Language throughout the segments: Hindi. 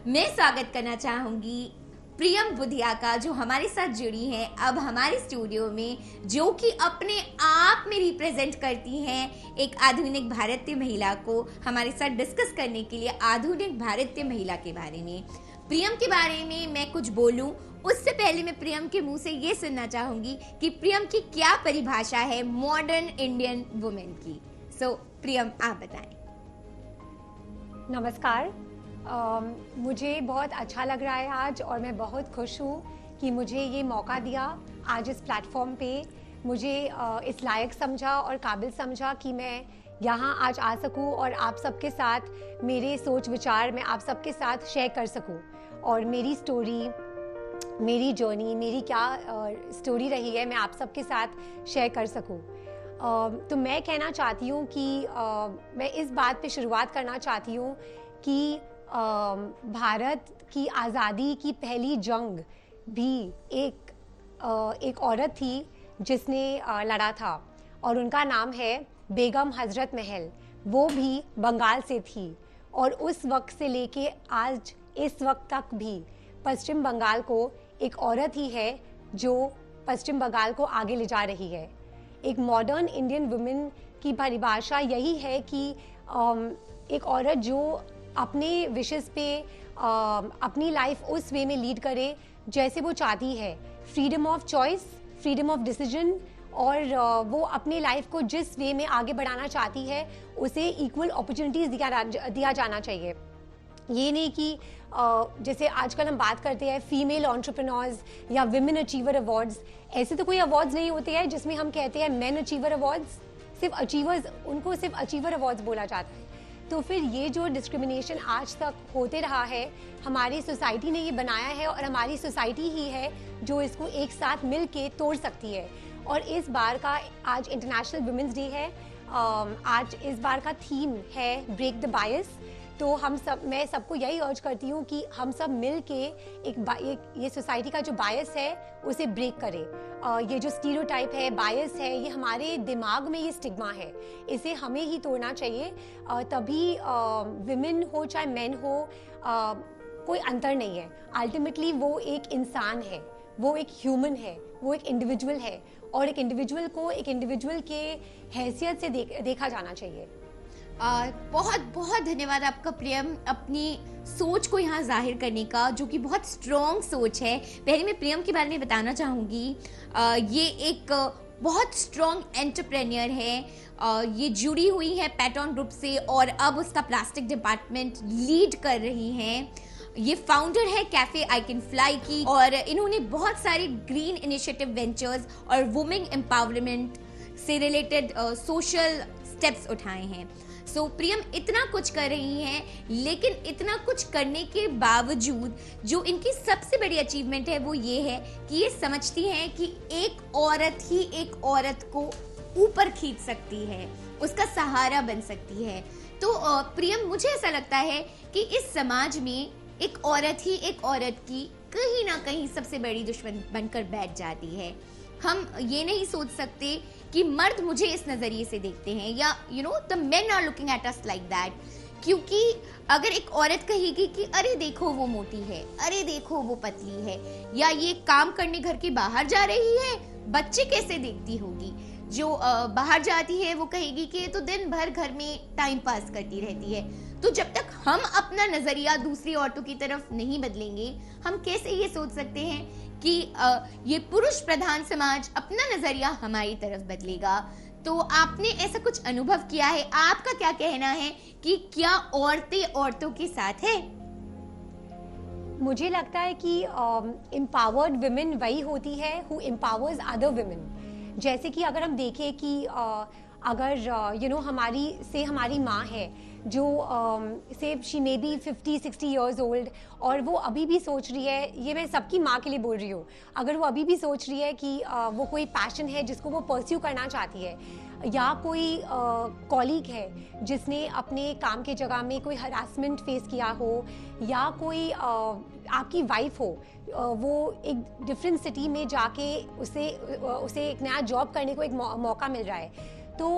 मैं स्वागत करना चाहूंगी प्रियम बुधिया का, जो हमारे साथ जुड़ी हैं अब हमारे स्टूडियो में, जो कि अपने आप में रिप्रेजेंट करती हैं एक आधुनिक भारतीय महिला को, हमारे साथ डिस्कस करने के लिए आधुनिक भारतीय महिला के बारे में। प्रियम के बारे में मैं कुछ बोलूं उससे पहले मैं प्रियम के मुंह से ये सुनना चाहूंगी कि प्रियम की क्या परिभाषा है मॉडर्न इंडियन वुमेन की। प्रियम आप बताएं। नमस्कार। मुझे बहुत अच्छा लग रहा है आज, और मैं बहुत खुश हूँ कि मुझे ये मौका दिया आज इस प्लेटफॉर्म पे। मुझे इस लायक समझा और काबिल समझा कि मैं यहाँ आज आ सकूँ और आप सबके साथ मेरे सोच विचार मैं आप सबके साथ शेयर कर सकूँ, और मेरी स्टोरी, मेरी जर्नी, मेरी क्या स्टोरी रही है मैं आप सबके साथ शेयर कर सकूँ। तो मैं कहना चाहती हूँ कि मैं इस बात पे शुरुआत करना चाहती हूँ कि भारत की आज़ादी की पहली जंग भी एक औरत थी जिसने लड़ा था, और उनका नाम है बेगम हज़रत महल। वो भी बंगाल से थी, और उस वक्त से लेके आज इस वक्त तक भी पश्चिम बंगाल को एक औरत ही है जो पश्चिम बंगाल को आगे ले जा रही है। एक मॉडर्न इंडियन वुमेन की परिभाषा यही है कि एक औरत जो अपने विशेस पे अपनी लाइफ उस वे में लीड करे जैसे वो चाहती है, freedom of choice, freedom of decision, और वो अपने लाइफ को जिस वे में आगे बढ़ाना चाहती है उसे इक्वल अपॉर्चुनिटीज़ दिया जाना चाहिए। ये नहीं कि जैसे आजकल हम बात करते हैं फीमेल एंटरप्रेन्योर्स या विमेन अचीवर अवार्ड्स, ऐसे तो कोई अवार्ड्स नहीं होते हैं जिसमें हम कहते हैं मैन अचीवर अवार्ड्स। सिर्फ अचीवर्स, उनको सिर्फ अचीवर अवार्ड्स बोला जाता है। तो फिर ये जो डिस्क्रिमिनेशन आज तक होते रहा है, हमारी सोसाइटी ने ये बनाया है, और हमारी सोसाइटी ही है जो इसको एक साथ मिल के तोड़ सकती है। और इस बार का आज इंटरनेशनल वुमेंस डे है। आज इस बार का थीम है ब्रेक द बायस। तो मैं सबको यही अर्ज करती हूँ कि हम सब मिल के ये सोसाइटी का जो बायस है उसे ब्रेक करें। ये जो स्टीरियोटाइप है, बायस है, ये हमारे दिमाग में ये स्टिग्मा है, इसे हमें ही तोड़ना चाहिए। तभी विमेन हो चाहे मेन हो, कोई अंतर नहीं है। अल्टीमेटली वो एक इंसान है, वो एक ह्यूमन है, वो एक इंडिविजुअल है, और एक इंडिविजुअल को एक इंडिविजुअल के हैसियत से देखा जाना चाहिए। बहुत बहुत धन्यवाद आपका प्रियम, अपनी सोच को यहाँ जाहिर करने का, जो कि बहुत स्ट्रॉन्ग सोच है। पहले मैं प्रियम के बारे में बताना चाहूँगी। ये एक बहुत स्ट्रॉन्ग एंटरप्रेन्योर है। ये जुड़ी हुई है पैटर्न ग्रुप से, और अब उसका प्लास्टिक डिपार्टमेंट लीड कर रही हैं। ये फाउंडर है कैफे आई कैन फ्लाई की, और इन्होंने बहुत सारे ग्रीन इनिशिएटिव वेंचर्स और वुमेन एम्पावरमेंट से रिलेटेड सोशल स्टेप्स उठाए हैं। प्रियम इतना कुछ कर रही हैं, लेकिन इतना कुछ करने के बावजूद जो इनकी सबसे बड़ी अचीवमेंट है वो ये है कि ये समझती हैं कि एक औरत ही एक औरत को ऊपर खींच सकती है, उसका सहारा बन सकती है। तो प्रियम, मुझे ऐसा लगता है कि इस समाज में एक औरत ही एक औरत की कहीं ना कहीं सबसे बड़ी दुश्मन बनकर बैठ जाती है। हम ये नहीं सोच सकते कि मर्द मुझे इस नजरिए से देखते हैं, या the men are looking at us like that. क्योंकि अगर एक औरत कहेगी कि अरे देखो वो मोटी है, अरे देखो वो पतली है, या ये काम करने घर के बाहर जा रही है, बच्चे कैसे देखती होगी। जो बाहर जाती है वो कहेगी कि तो दिन भर घर में टाइम पास करती रहती है। तो जब तक हम अपना नजरिया दूसरी औरतों की तरफ नहीं बदलेंगे, हम कैसे ये सोच सकते हैं कि ये पुरुष प्रधान समाज अपना नजरिया हमारी तरफ बदलेगा। तो आपने ऐसा कुछ अनुभव किया है? आपका क्या कहना है कि क्या औरतें औरतों के साथ है? मुझे लगता है कि एम्पावर्ड विमेन वही होती है हु एम्पावर्स अदर विमेन। जैसे कि अगर हम देखें कि अगर हमारी माँ है जो से she may be 50-60 years old, और वो अभी भी सोच रही है, ये मैं सबकी माँ के लिए बोल रही हूँ, अगर वो अभी भी सोच रही है कि वो कोई पैशन है जिसको वो परस्यू करना चाहती है, या कोई कॉलीग है जिसने अपने काम के जगह में कोई हरासमेंट फेस किया हो, या कोई आपकी वाइफ हो, वो एक डिफरेंट सिटी में जाके उसे एक नया जॉब करने को एक मौका मिल रहा है, तो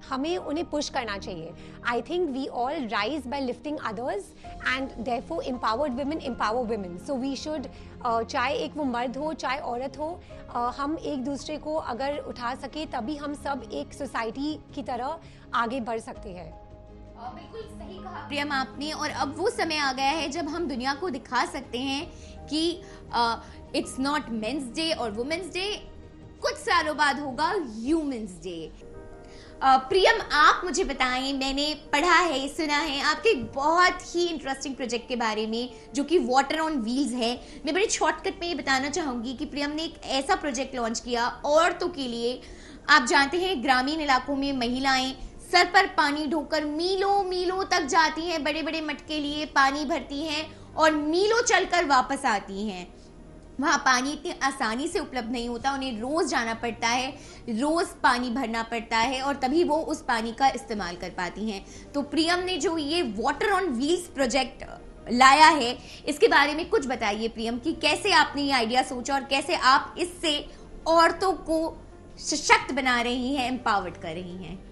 हमें उन्हें पुश करना चाहिए. I think we all rise by lifting others and therefore empowered women empower women. So we should, चाहे एक वो मर्द हो चाहे औरत हो, हम एक दूसरे को अगर उठा सके तभी हम सब एक सोसाइटी की तरह आगे बढ़ सकते हैं. बिल्कुल सही कहा प्रियम आपने. और अब वो समय आ गया है जब हम दुनिया को दिखा सकते हैं कि इट्स नॉट मेंस डे और वुमेन्स डे, कुछ सालों बाद होगा ह्यूमंस डे. प्रियम, आप मुझे बताएं, मैंने पढ़ा है, सुना है आपके एक बहुत ही इंटरेस्टिंग प्रोजेक्ट के बारे में जो कि वाटर ऑन व्हील्स है. मैं बड़े शॉर्टकट में ये बताना चाहूंगी कि प्रियम ने एक ऐसा प्रोजेक्ट लॉन्च किया औरतों के लिए. आप जानते हैं ग्रामीण इलाकों में महिलाएं सर पर पानी ढोकर मीलों मीलों तक जाती हैं, बड़े बड़े मटके लिए पानी भरती हैं और मीलों चलकर वापस आती हैं. वहाँ पानी इतनी आसानी से उपलब्ध नहीं होता, उन्हें रोज जाना पड़ता है, रोज पानी भरना पड़ता है और तभी वो उस पानी का इस्तेमाल कर पाती हैं. तो प्रियम ने जो ये वाटर ऑन व्हील्स प्रोजेक्ट लाया है, इसके बारे में कुछ बताइए प्रियम कि कैसे आपने ये आइडिया सोचा और कैसे आप इससे औरतों को सशक्त बना रही हैं, एम्पावर्ड कर रही हैं.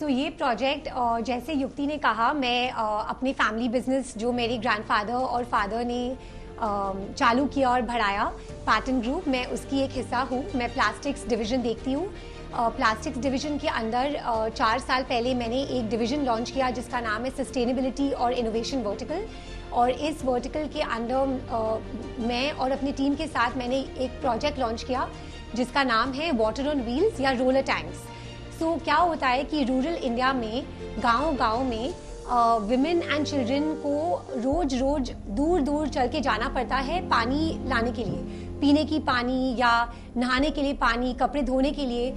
सो ये प्रोजेक्ट, जैसे युक्ति ने कहा, मैं अपने फैमिली बिजनेस जो मेरे ग्रैंडफादर और फादर ने चालू किया और बढ़ाया, पैटर्न ग्रुप, मैं उसकी एक हिस्सा हूँ. मैं प्लास्टिक्स डिवीज़न देखती हूँ. प्लास्टिक्स डिवीज़न के अंदर 4 साल पहले मैंने एक डिवीज़न लॉन्च किया जिसका नाम है सस्टेनेबिलिटी और इनोवेशन वर्टिकल. और इस वर्टिकल के अंदर मैं और अपनी टीम के साथ मैंने एक प्रोजेक्ट लॉन्च किया जिसका नाम है वाटर ऑन व्हील्स या रोलर टैंक्स. सो क्या होता है कि रूरल इंडिया में गांव-गांव में विमेन एंड चिल्ड्रन को रोज दूर दूर चल के जाना पड़ता है पानी लाने के लिए, पीने की पानी या नहाने के लिए पानी, कपड़े धोने के लिए.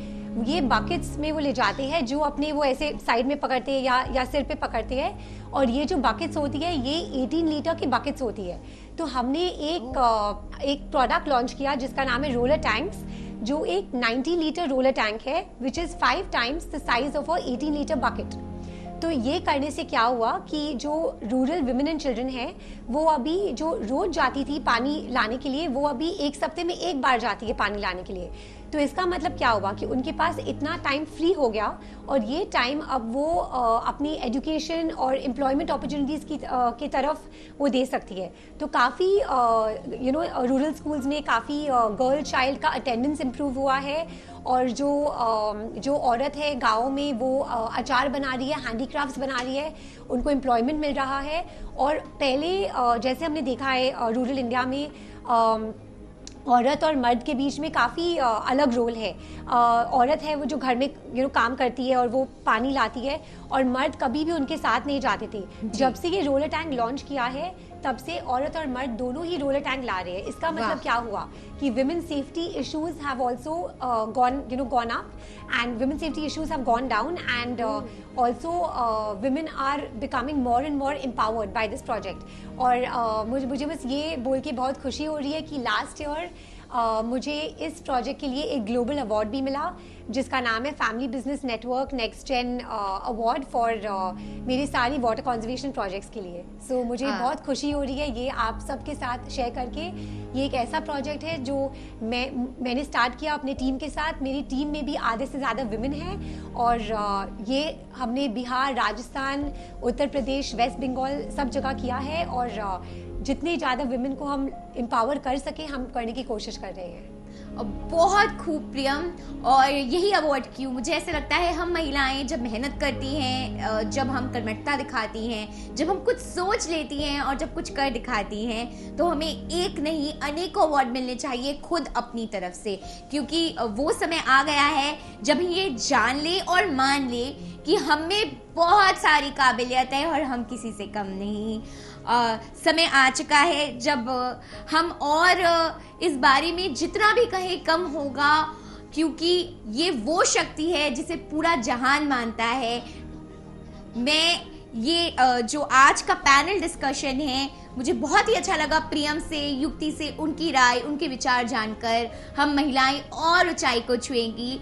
ये बकेट्स में वो ले जाते हैं जो अपने वो ऐसे साइड में पकड़ते हैं या सिर पे पकड़ते हैं. और ये जो बकेट्स होती है ये 18 लीटर की बकेट्स होती है. तो हमने एक प्रोडक्ट लॉन्च किया जिसका नाम है रोलर टैंक्स, जो एक 90 लीटर रोलर टैंक है which is 5 times the size of a 18 litre bucket. तो ये करने से क्या हुआ कि जो रूरल विमेन एंड चिल्ड्रन है वो अभी जो रोज जाती थी पानी लाने के लिए, वो अभी एक सप्ते में एक बार जाती है पानी लाने के लिए. तो इसका मतलब क्या हुआ कि उनके पास इतना टाइम फ्री हो गया और ये टाइम अब वो अपनी एजुकेशन और एम्प्लॉयमेंट अपॉर्चुनिटीज़ की तरफ वो दे सकती है. तो काफ़ी रूरल स्कूल्स में काफ़ी गर्ल चाइल्ड का अटेंडेंस इम्प्रूव हुआ है. और जो औरत है गाँव में वो अचार बना रही है, हैंडीक्राफ्ट्स बना रही है, उनको एम्प्लॉयमेंट मिल रहा है. और पहले जैसे हमने देखा है रूरल इंडिया में औरत और मर्द के बीच में काफ़ी अलग रोल है. औरत है वो जो घर में काम करती है और वो पानी लाती है, और मर्द कभी भी उनके साथ नहीं जाते थे. जब से ये रोलर टैंक लॉन्च किया है तब से औरत और मर्द दोनों ही रोलर टैंक ला रहे हैं. इसका मतलब क्या हुआ कि women safety issues have also gone up, and women safety issues have gone down, and also women are becoming more and more empowered by this project. और मुझे बस ये बोल के बहुत खुशी हो रही है कि लास्ट ईयर मुझे इस प्रोजेक्ट के लिए एक ग्लोबल अवार्ड भी मिला जिसका नाम है family business network next gen award for मेरी सारी वाटर कंजर्वेशन प्रोजेक्ट्स के लिए. सो मुझे बहुत खुशी हो रही है ये आप सबके साथ शेयर करके. ये एक ऐसा प्रोजेक्ट है जो मैंने स्टार्ट किया अपने टीम के साथ. मेरी टीम में भी आधे से ज़्यादा विमेन हैं और ये हमने बिहार, राजस्थान, उत्तर प्रदेश, वेस्ट बंगाल सब जगह किया है. और जितने ज़्यादा विमेन को हम एम्पावर कर सके हम करने की कोशिश कर रहे हैं. बहुत खूब प्रियम. और यही अवार्ड क्यों, मुझे ऐसा लगता है हम महिलाएं जब मेहनत करती हैं, जब हम कर्मठता दिखाती हैं, जब हम कुछ सोच लेती हैं और जब कुछ कर दिखाती हैं, तो हमें एक नहीं अनेकों अवार्ड मिलने चाहिए खुद अपनी तरफ से. क्योंकि वो समय आ गया है जब ये जान ले और मान ले कि हम में बहुत सारी काबिलियत है और हम किसी से कम नहीं. समय आ चुका है जब हम और इस बारे में जितना भी कहें कम होगा, क्योंकि ये वो शक्ति है जिसे पूरा जहान मानता है. मैं ये जो आज का पैनल डिस्कशन है मुझे बहुत ही अच्छा लगा प्रियम से, युक्ति से, उनकी राय, उनके विचार जानकर हम महिलाएं और ऊंचाई को छुएंगी